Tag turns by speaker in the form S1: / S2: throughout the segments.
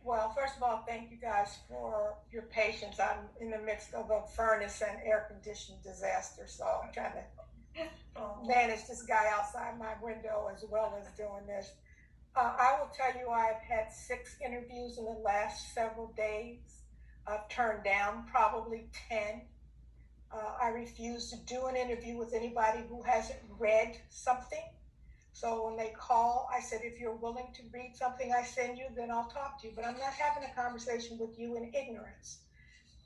S1: Well, first of all, thank you guys for your patience. I'm in the midst of a furnace and air conditioning disaster, so I'm trying to manage this guy outside my window as well as doing this. I will tell you, I've had 6 interviews in the last several days. I've turned down probably 10. I refuse to do an interview with anybody who hasn't read something. So when they call, I said, if you're willing to read something I send you, then I'll talk to you. But I'm not having a conversation with you in ignorance.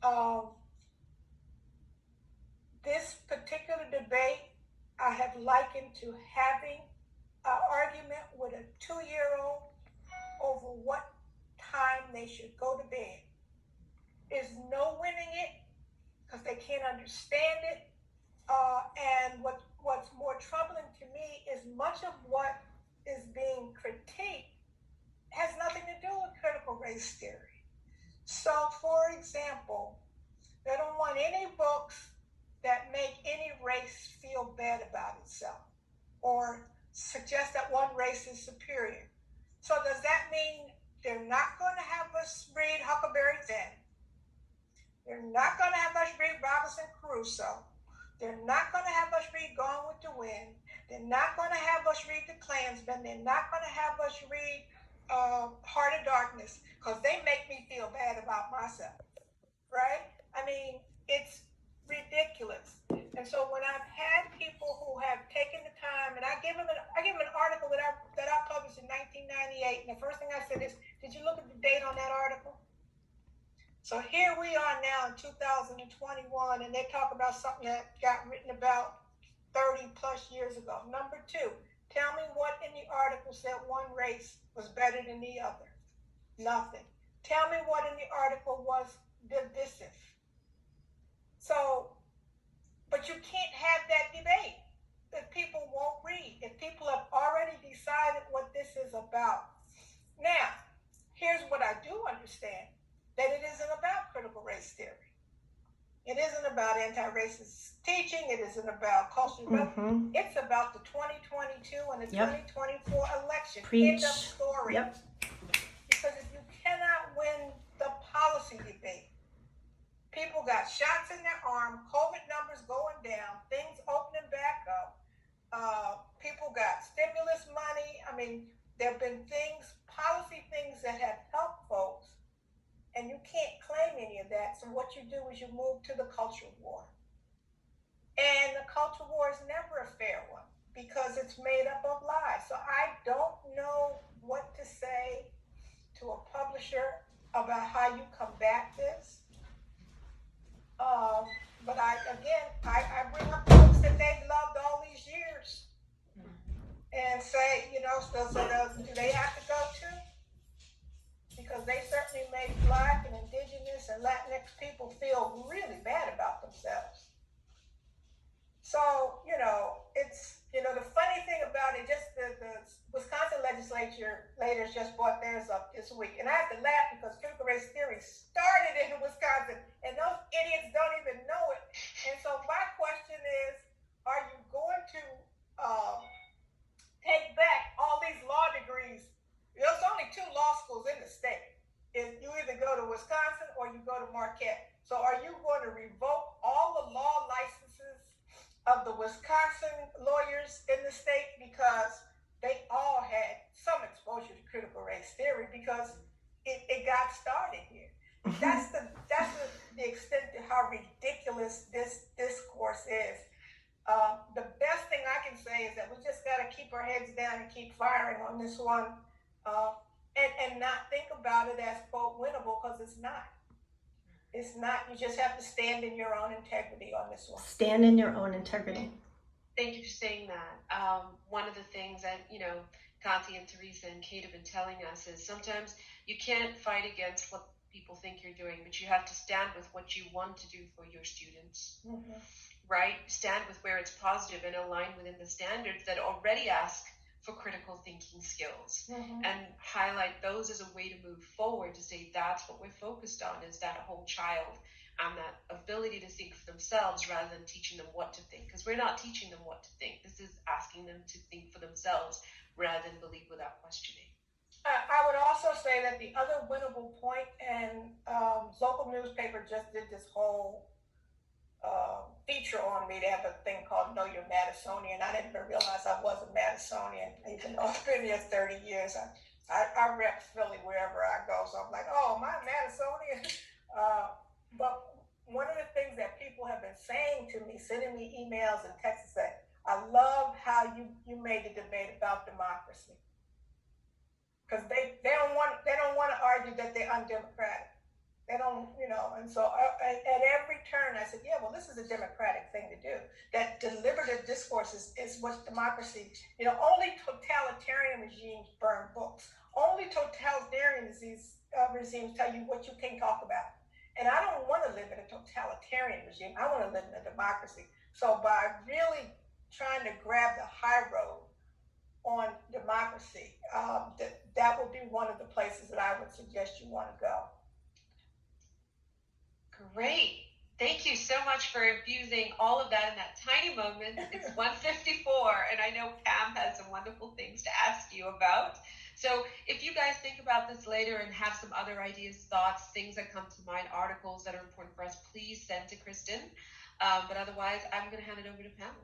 S1: Um, this particular debate, I have likened to having an argument with a 2-year-old over what time they should go to bed. There's no winning it because they can't understand it. And what's more troubling to me is much of what is being critiqued has nothing to do with critical race theory. So, for example, they don't want any books that make any race feel bad about itself or suggest that one race is superior. So does that mean they're not going to have us read Huckleberry Finn? They're not going to have us read Robinson Crusoe. They're not going to have us read Gone with the Wind. They're not going to have us read The Klansman. They're not going to have us read Heart of Darkness because they make me feel bad about myself, right? I mean, it's ridiculous. And so when I've had people who have taken the time, and I give them an article that I published in 1998, and the first thing I said is, did you look at the date on that article? So here we are now in 2021, and they talk about something that got written about 30 plus years ago. Number 2, tell me what in the article said one race was better than the other. Nothing. Tell me what in the article was divisive. So, but you can't have that debate if people won't read, if people have already decided what this is about. Now, here's what I do understand. That it isn't about critical race theory. It isn't about anti-racist teaching. It isn't about cultural. It's about the 2022 and the 2024 election. End of story. Because if you cannot win the policy debate, people got shots in their arm, COVID numbers going down, things opening back up, people got stimulus money. I mean, there have been policy things that have helped folks. And you can't claim any of that. So what you do is you move to the culture war. And the culture war is never a fair one because it's made up of lies. So I don't know what to say to a publisher about how you combat this. But I bring up books that they've loved all these years and say, so do they have to go too? Because they certainly make Black and Indigenous and Latinx people feel really bad about themselves. So, it's, the funny thing about it, just the Wisconsin legislators just brought theirs up this week. And I have to laugh because critical race theory started in Wisconsin and those idiots don't even know it. And so my question is, are you going to take back all these law degrees? There's only 2 law schools in the state. You either go to Wisconsin or you go to Marquette. So are you going to revoke all the law licenses of the Wisconsin lawyers in the state because they all had some exposure to critical race theory because it got started here? That's the extent to how ridiculous this discourse is. The best thing I can say is that we just got to keep our heads down and keep firing on this one. And not think about it as, quote, winnable, because it's not. It's not. You just have to stand in your own integrity on this one.
S2: Stand in your own integrity.
S3: Thank you for saying that. One of the things that, Kathy and Teresa and Kate have been telling us is sometimes you can't fight against what people think you're doing, but you have to stand with what you want to do for your students, right? Stand with where it's positive and align within the standards that already ask for critical thinking skills and highlight those as a way to move forward, to say that's what we're focused on, is that whole child and that ability to think for themselves rather than teaching them what to think, because we're not teaching them what to think. This is asking them to think for themselves rather than believe without questioning.
S1: I would also say that the other winnable point, and local newspaper just did this whole feature on me. They have a thing called Know Your Madisonian. I didn't even realize I was a Madisonian, even though I've been here 30 years. I rep Philly wherever I go, so I'm like, oh, am I a Madisonian? But one of the things that people have been saying to me, sending me emails and texts, that I love how you made the debate about democracy, because they don't want to argue that they're undemocratic. They don't, and so at every turn I said, yeah, well, this is a democratic thing to do. That deliberative discourse is what democracy, only totalitarian regimes burn books. Only totalitarian regimes tell you what you can talk about. And I don't want to live in a totalitarian regime. I want to live in a democracy. So by really trying to grab the high road on democracy, that would be one of the places that I would suggest you want to go.
S3: Great. Thank you so much for infusing all of that in that tiny moment. It's 1:54, and I know Pam has some wonderful things to ask you about. So if you guys think about this later and have some other ideas, thoughts, things that come to mind, articles that are important for us, please send to Kristen. But otherwise, I'm going to hand it over to Pamela.